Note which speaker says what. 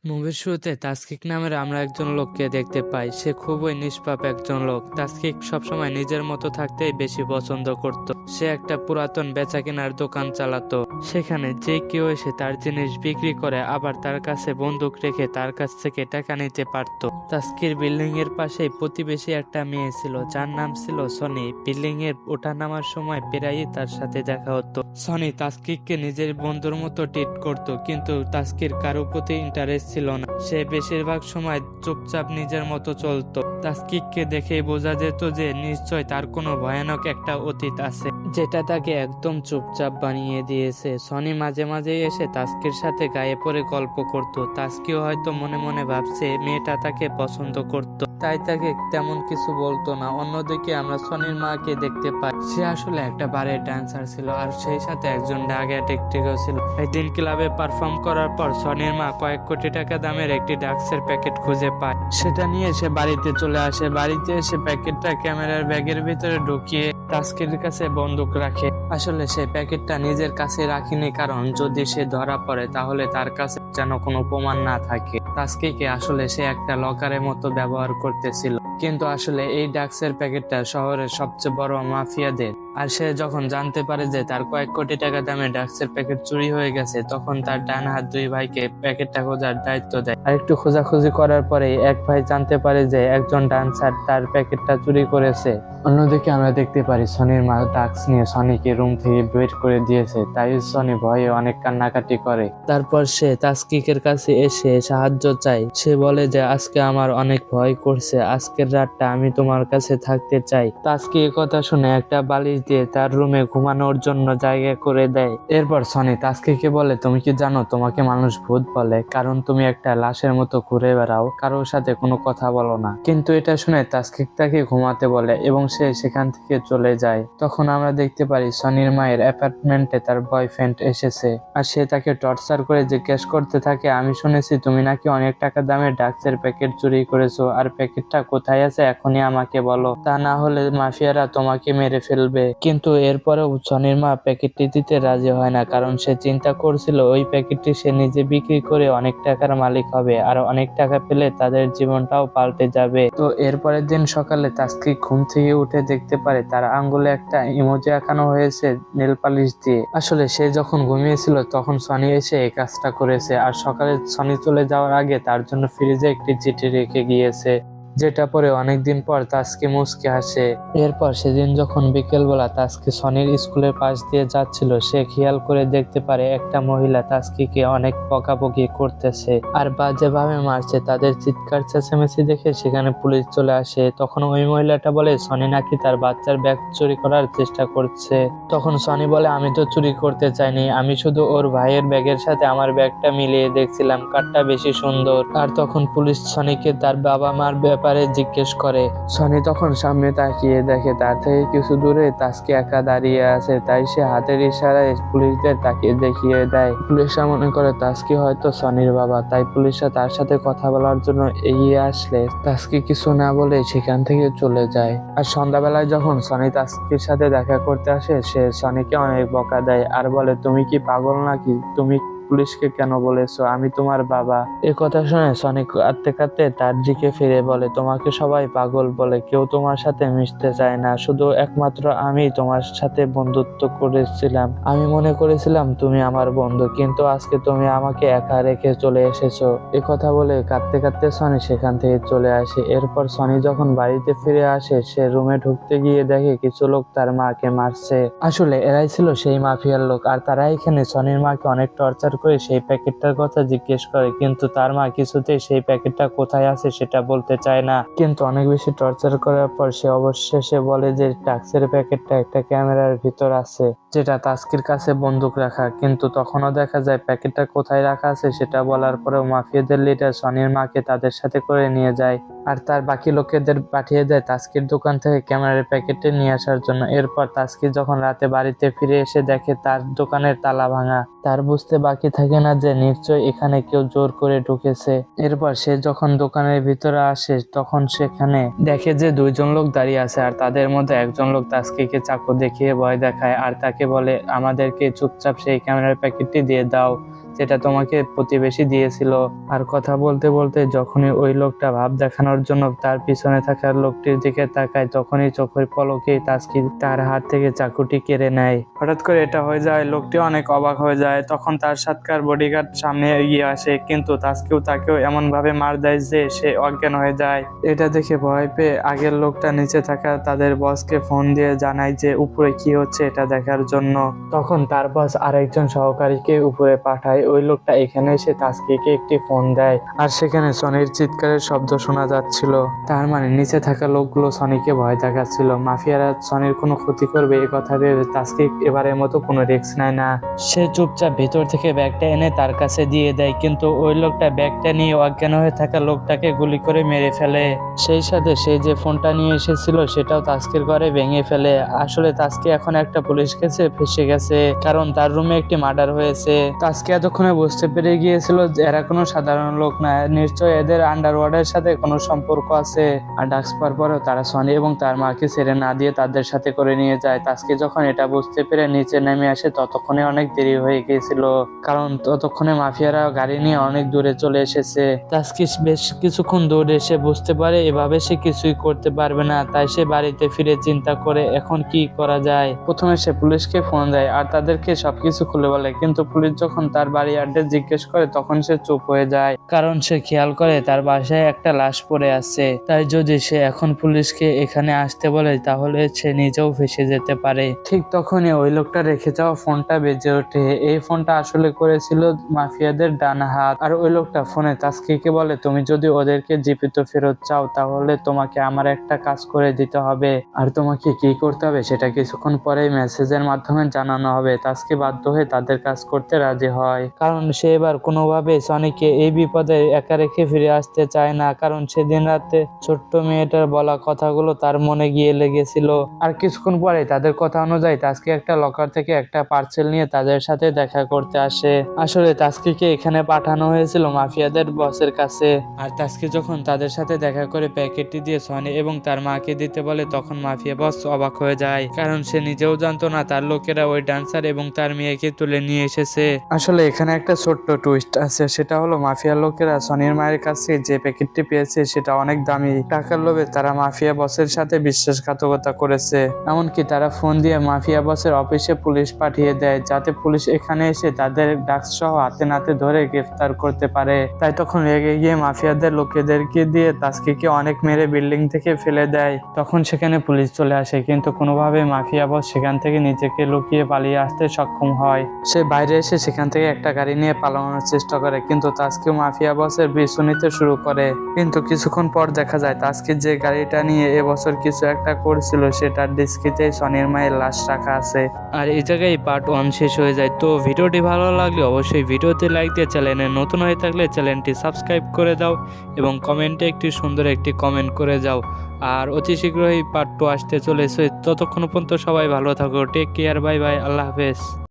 Speaker 1: মুভির শুরুতে তাসকিক নামের আমরা একজন লোককে দেখতে পাই। সে খুবই নিষ্পাপ একজন লোক। তাসকিক সবসময় নিজের মতো থাকতেই বেশি পছন্দ করত। সে একটা পুরাতন বেচাকেনার দোকান চালাতো। সেখানে যে কেউ এসে তার জিনিস বিক্রি করে আবার তার কাছে বন্দুক রেখে তার কাছ থেকে টাকা নিতে পারত। তাসকির বিল্ডিং এর পাশেই প্রতিবেশী একটা মেয়ে ছিল যার নাম ছিল সনি। বিল্ডিং এর ওঠা নামার সময় প্রায়ই তার সাথে দেখা হতো। সনি তাসকিককে নিজের বন্ধুর মতো ট্রিট করত, কিন্তু তাসকির কারো প্রতি ইন্টারেস্ট ছিল না। সে বেশিরভাগ সময় চুপচাপ নিজের মতো চলতো। তাসকিককে দেখেই বোঝা যেত যে নিশ্চয় তার কোনো ভয়ানক একটা অতীত আছে, যেটা তাকে একদম চুপচাপ বানিয়ে দিয়েছে। সনি মাঝে মাঝে এসে তাসকির সাথে গায়ে পড়ে গল্প করত। তাসকিও হয়তো মনে মনে ভাবছে মেয়েটা তাকে পছন্দ করত, তাই তাকে তেমন কিছু বলতো না। অন্যদিকে আমরা সনির মাকে দেখতে পাই। সে আসলে একটা বারের ডান্সার ছিল, আর সেই সাথে একজন ড্রাগ অ্যাডিক্টও ছিল। একদিন ক্লাবে পারফর্ম করার পর সনির মা কয়েক কোটি টাকা দামের একটি ড্রাগসের প্যাকেট খুঁজে পায়। সেটা নিয়ে সে বাড়িতে চলে আসে। বাড়িতে এসে প্যাকেটটা ক্যামেরার ব্যাগের ভিতরে ঢুকিয়ে তাসকির কাছে বন্দুক রাখে। আসলে সে প্যাকেটটা নিজের কাছে রাখেনি, কারণ যদি সে ধরা পড়ে তাহলে তার কাছে যেন কোনো প্রমাণ না থাকে। তাসকিকে আসলে সে একটা লকারের মতো ব্যবহার করতেছিল, কিন্তু আসলে এই ড্রাগসের প্যাকেটটা শহরের সবচেয়ে বড় মাফিয়াদের। আর সে যখন জানতে পারে যে তার কয়েক কোটি টাকা দামে ড্রাগসের প্যাকেট চুরি হয়ে গেছে, তখন তার ডান হাত দুই ভাইকে প্যাকেটটা খোঁজার দায়িত্ব দেয়। আর একটু খোঁজাখুঁজি করার পরে এক ভাই জানতে পারে যে একজন ডান্সার তার প্যাকেটটা চুরি করেছে। অন্যদিকে আমরা দেখতে পারি সনির মা ড্রাগস নিয়ে সনিকে রুম থেকে বের করে দিয়েছে, তাই সনি ভয়ে অনেক কান্নাকাটি করে। তারপর সে তাসকিকের কাছে এসে সাহায্য চায়। সে বলে যে আজকে আমার অনেক ভয় করছে, আজকের রাতটা আমি তোমার কাছে থাকতে চাই। তাসকি এ কথা শুনে একটা বালিশ দিয়ে তার রুমে ঘুমানোর জন্য জায়গা করে দেয়। এরপর সনি তাসকিকে বলে, তুমি কি জানো তোমাকে মানুষ ভূত বলে, কারণ তুমি একটা লাশের মতো ঘুরে বেড়াও, কারোর সাথে কোনো কথা বলো না। কিন্তু এটা শুনে তাসকিক তাকে ঘুমাতে বলে এবং সে সেখান থেকে চলে যায়। তখন আমরা দেখতে পারি সনির মায়ের অ্যাপার্টমেন্টে তার বয়ফ্রেন্ড এসেছে, আর সে তাকে টর্চার করে জিজ্ঞেস করতে থাকে, আমি শুনেছি তুমি নাকি অনেক টাকা দামের ড্রাগসের প্যাকেট চুরি করেছো, আর প্যাকেটটা কোথায় আছে এখনই আমাকে বলো, তা না হলে মাফিয়ারা তোমাকে মেরে ফেলবে। কিন্তু এরপরেও সনির মা প্যাকেটটি দিতে রাজি হয় না, কারণ সে চিন্তা করছিল ওই প্যাকেটটি সে নিজে বিক্রি করে অনেক টাকার মালিক হবে, আর অনেক টাকা পেলে তাদের জীবনটাও পাল্টে যাবে। তো এরপরের দিন সকালে তাসকিক ঘুম থেকে উঠে দেখতে পারে তার আঙ্গুলে একটা ইমোজি আঁকানো হয়েছে নেল পালিশ দিয়ে। আসলে সে যখন ঘুমিয়েছিল তখন সনি এসে এই কাজটা করেছে, আর সকালে সনি চলে যাওয়ার আগে তার জন্য ফ্রিজে একটি চিঠি রেখে গিয়েছে, যেটা পরে অনেকদিন পর তাসকি মুচকে হাসে। এরপর সেদিন যখন বিকেলবেলা তাসকি সনির স্কুলের পাশ দিয়ে যাচ্ছিল, সে খেয়াল করে দেখতে পারে একটা মহিলা তাসকিকে অনেক বকাবকি করতেছে আর বাজেভাবে মারছে। তাদের চিৎকার চেঁচামেচি দেখে সেখানে পুলিশ চলে আসে। তখন ওই মহিলাটা বলে সনি নাকি তার বাচ্চার ব্যাগ চুরি করার চেষ্টা করছে। তখন সনি বলে, আমি তো চুরি করতে চাইনি, আমি শুধু ওর ভাইয়ের ব্যাগের সাথে আমার ব্যাগটা মিলিয়ে দেখছিলাম কারটা বেশি সুন্দর। আর তখন পুলিশ সনিকে তার বাবা মার ব্যাপারে জিজ্ঞেস করে। সনি তখন সামনে তাকিয়ে দেখে তার থেকে কিছু দূরে তাসকি একা দাঁড়িয়ে আছে, তাই সে হাতের ইশারায় পুলিশদের তাকে দেখিয়ে দেয়। পুলিশরা মনে করে তাসকি হয়তো সনির বাবা, তাই পুলিশরা তার সাথে কথা বলার জন্য এগিয়ে আসলে তাসকি কিছু না বলে সেখান থেকে চলে যায়। আর সন্ধ্যাবেলায় যখন সনি তাসকির সাথে দেখা করতে আসে, সে সনিকে অনেক বকা দেয় আর বলে, তুমি কি পাগল নাকি, তুমি পুলিশকে কেন বলেছো আমি তোমার বাবা? এ কথা শুনে সনি কাঁদতে কাঁদতে তার দিকে ফিরে বলে, তোমাকে সবাই পাগল বলে, কেউ তোমার সাথে মিশতে চায় না, শুধু একমাত্র আমি তোমার সাথে বন্ধুত্ব করেছিলাম। আমি মনে করেছিলাম তুমি আমার বন্ধু, কিন্তু আজকে তুমি আমাকে একা রেখে চলে এসেছো। এ কথা বলে কাঁদতে কাঁদতে সনি সেখান থেকে চলে আসে। এরপর সনি যখন বাড়িতে ফিরে আসে, সে রুমে ঢুকতে গিয়ে দেখে কিছু লোক তার মাকে মারছে। আসলে এরাই ছিল সেই মাফিয়ার লোক, আর তারা এখানে সনির মাকে অনেক টর্চার করে সেই প্যাকেটটার কথা জিজ্ঞেস করে, কিন্তু তার মা কিছুতেই সেই প্যাকেটটা কোথায় আছে সেটা বলতে চায় না। কিন্তু অনেক বেশি টর্চার করার পর সে অবশেষে বলে যে ড্রাগসের প্যাকেটটা একটা ক্যামেরার ভিতর আছে, যেটা তাসকির কাছে বন্দুক রাখা। কিন্তু তখনও দেখা যায় প্যাকেটটা কোথায় রাখা আছে সেটা বলার পরেও মাফিয়াদের লিডার সনির মাকে তাদের সাথে করে নিয়ে যায়, আর তার বাকি লোকেদের পাঠিয়ে দেয় তাসকির দোকান থেকে ক্যামেরার প্যাকেটে নিয়ে আসার জন্য। এরপর তাসকি যখন রাতে বাড়িতে ফিরে এসে দেখে তার দোকানের তালা ভাঙা, তার বুঝতে বাকি থাকে না যে নিশ্চয় এখানে কেউ জোর করে ঢুকেছে। এরপর সে যখন দোকানের ভিতরে আসে তখন সেখানে দেখে যে দুইজন লোক দাঁড়িয়ে আছে, আর তাদের মধ্যে একজন লোক তাসকিকে চাকু দেখিয়ে ভয় দেখায় আর তাকে বলে, আমাদেরকে চুপচাপ সেই ক্যামেরার প্যাকেটটি দিয়ে দাও, যেটা তোমাকে প্রতিবেশী দিয়েছিল। আর কথা বলতে বলতে যখনই ওই লোকটা ভাব দেখানোর জন্য তার পিছনে থাকা লোকটির দিকে তাকায়, তখনই চোখের পলকেই তাসকিন তার হাত থেকে চাকুটি কেড়ে নেয়। হঠাৎ করে এটা হয়ে যায়, লোকটি অনেক অবাক হয়ে যায়। তখন তার সাথকার বডিগার্ড সামনে এগিয়ে আসে, কিন্তু তাকেও এমন ভাবে মার দেয় যে সে অজ্ঞান হয়ে যায়। এটা দেখে ভয় পেয়ে আগের লোকটা নিচে থাকা তাদের বসকে ফোন দিয়ে জানায় যে উপরে কি হচ্ছে এটা দেখার জন্য। তখন তার বস আরেকজন সহকারীকে উপরে পাঠায়। ওই লোকটা এখানে এসে তাসকিকে একটি ফোন দেয়, আর সেখানে সনির চিৎকারের শব্দ শোনা যাচ্ছিল। তার মানে নিচে থাকা লোকগুলো সনিকে ভয় দেখাচ্ছিল। মাফিয়ারা সনির কোনো ক্ষতি করবে এ কথা ভেবে তাসকিক এবারের মতো কোনো রিস্ক নেয় না। সে চুপচাপ ভেতর থেকে ব্যাগটা এনে তার কাছে দিয়ে দেয়, কিন্তু ওই লোকটা ব্যাগটা নিয়ে অজ্ঞান হয়ে থাকা লোকটাকে গুলি করে মেরে ফেলে। সেই সাথে সে যে ফোনটা নিয়ে এসেছিল সেটাও তাসকির ঘরে ভেঙে ফেলে। আসলে তাসকি এখন একটা পুলিশ কেসে ফেসে গেছে, কারণ তার রুমে একটি মার্ডার হয়েছে। তাসকি এতক্ষণে বুঝতে পেরে গিয়েছিল যে এরা কোনো সাধারণ লোক না, নিশ্চয় এদের আন্ডারওয়ার্ল্ডের সাথে কোনো সম্পর্ক আছে। আর ডাক্স পাওয়ার পরেও তারা সনি এবং তার মাকে ছেড়ে না দিয়ে তাদের সাথে করে নিয়ে যায়। তাসকি যখন এটা বুঝতে পেরে নিচে নেমে আসে ততক্ষণে অনেক দেরি হয়ে গিয়েছিল, কারণ ততক্ষণে মাফিয়ারা গাড়ি নিয়ে অনেক দূরে চলে এসেছে। তাসকি বেশ কিছুক্ষণ দৌড়ে এসে বুঝতে পারে এভাবে সে কিছুই করতে পারবে না, তাই সে বাড়িতে ফিরে চিন্তা করে এখন কি করা যায়। প্রথমে সে পুলিশকে ফোন দেয় আর তাদেরকে সবকিছু খুলে বলে, কিন্তু পুলিশ যখন তার বাড়ি অ্যাড্রেস জিজ্ঞেস করে তখন সে চুপ হয়ে যায়, কারণ সে খেয়াল করে তার বাসায় একটা লাশ পড়ে আছে। তাই যদি সে এখন পুলিশকে এখানে আসতে বলে তাহলে সে নিজেও ফেসে যেতে পারে। ঠিক তখনই ওই লোকটা রেখে যাওয়া ফোনটা বেজে ওঠে। এই ফোনটা আসলে করেছিল মাফিয়াদের ডান হাত। আর ওই লোকটা ফোনে তাসকিকে বলে, তুমি যদি ওদেরকে জীবিত ফেরত চাও তাহলে তোমাকে আমার একটা কাজ করে দিতে হবে, আর তোমাকে কি করতে হবে সেটা কিছুক্ষণ পরেই মেসেজের মাধ্যমে জানানো হবে। তাসকি বাধ্য হয়ে তাদের কাজ করতে রাজি হয়, কারণ সে এবার কোনোভাবে সনিকে এই বিপদে একা রেখে ফিরে আসতে চায় না, কারণ সেদিন রাতে ছোট্ট মেয়েটার বলা কথাগুলো তার মনে গিয়ে লেগেছিল। আর কিছুক্ষণ পরে তাদের কথা অনুযায়ী তাসকি একটা লকার থেকে একটা পার্সেল নিয়ে তাদের সাথে দেখা করতে আসে। আসলে তাসকিকে এখানে পাঠানো হয়েছিল মাফিয়াদের বসের কাছে। আর তাসকি যখন তাদের সাথে দেখা করে প্যাকেটটি দিয়ে সনি এবং তার মাকে দিতে বলে তখন মাফিয়া বস অবাক হয়ে যায়, কারণ সে নিজেও জানতো না তার লোকেরা ওই ডান্সার এবং তার মেয়েকে তুলে নিয়ে এসেছে। আসলে এখানে একটা ছোট্ট টুইস্ট আছে, সেটা হলো মাফিয়া লোকেরা সনির মায়ের কাছে যে প্যাকেটটি পেয়েছে সেটা অনেক দামি। টাকার লোভে তারা মাফিয়া বসের সাথে বিশ্বাসঘাতকতা করেছে। এমনকি তারা ফোন দিয়ে মাফিয়া বসের অফিসে পুলিশ পাঠিয়ে দেয়, যাতে পুলিশ এখানে এসে তাদের ডাক্স সহ হাতে নাতে ধরে গ্রেফতার করতে পারে। তাই তখন রেগে গিয়ে মাফিয়াদের লোকেদেরকে দিয়ে তাসকিকে অনেক মেরে বিল্ডিং থেকে ফেলে দেয়। তখন সেখানে পুলিশ চলে আসে, কিন্তু কোনোভাবে মাফিয়া বস সেখান থেকে নিজেকে লুকিয়ে পালিয়ে আসতে সক্ষম হয়। সে বাইরে এসে সেখান থেকে একটা গাড়ি নিয়ে পালানোর চেষ্টা করে, কিন্তু তাসকি মাফিয়া বসের পিছু নিতে শুরু করে। কিন্তু কিছুক্ষণ পর দেখা যায় তাসকি যে গাড়িটা নিয়ে এবছর কিছু একটা করছিল সেটার ডিস্কিতে সনির মায়ের লাশ রাখা আছে। আর এই জায়গায় পার্ট 1 শেষ হয়ে যায়। তো ভিডিওটি ভালো লাগলে অবশ্যই ভিডিওতে লাইক দিয়ে চ্যানেলে নতুন হয়ে থাকলে চ্যানেলটি সাবস্ক্রাইব করে দাও এবং কমেন্টে একটি সুন্দর একটি কমেন্ট করে যাও। আর অতি শীঘ্রই পার্ট 2 আসতে চলেছে। ততক্ষণ পর্যন্ত সবাই ভালো থাকো, টেক কেয়ার, বাই বাই, আল্লাহ হাফেজ।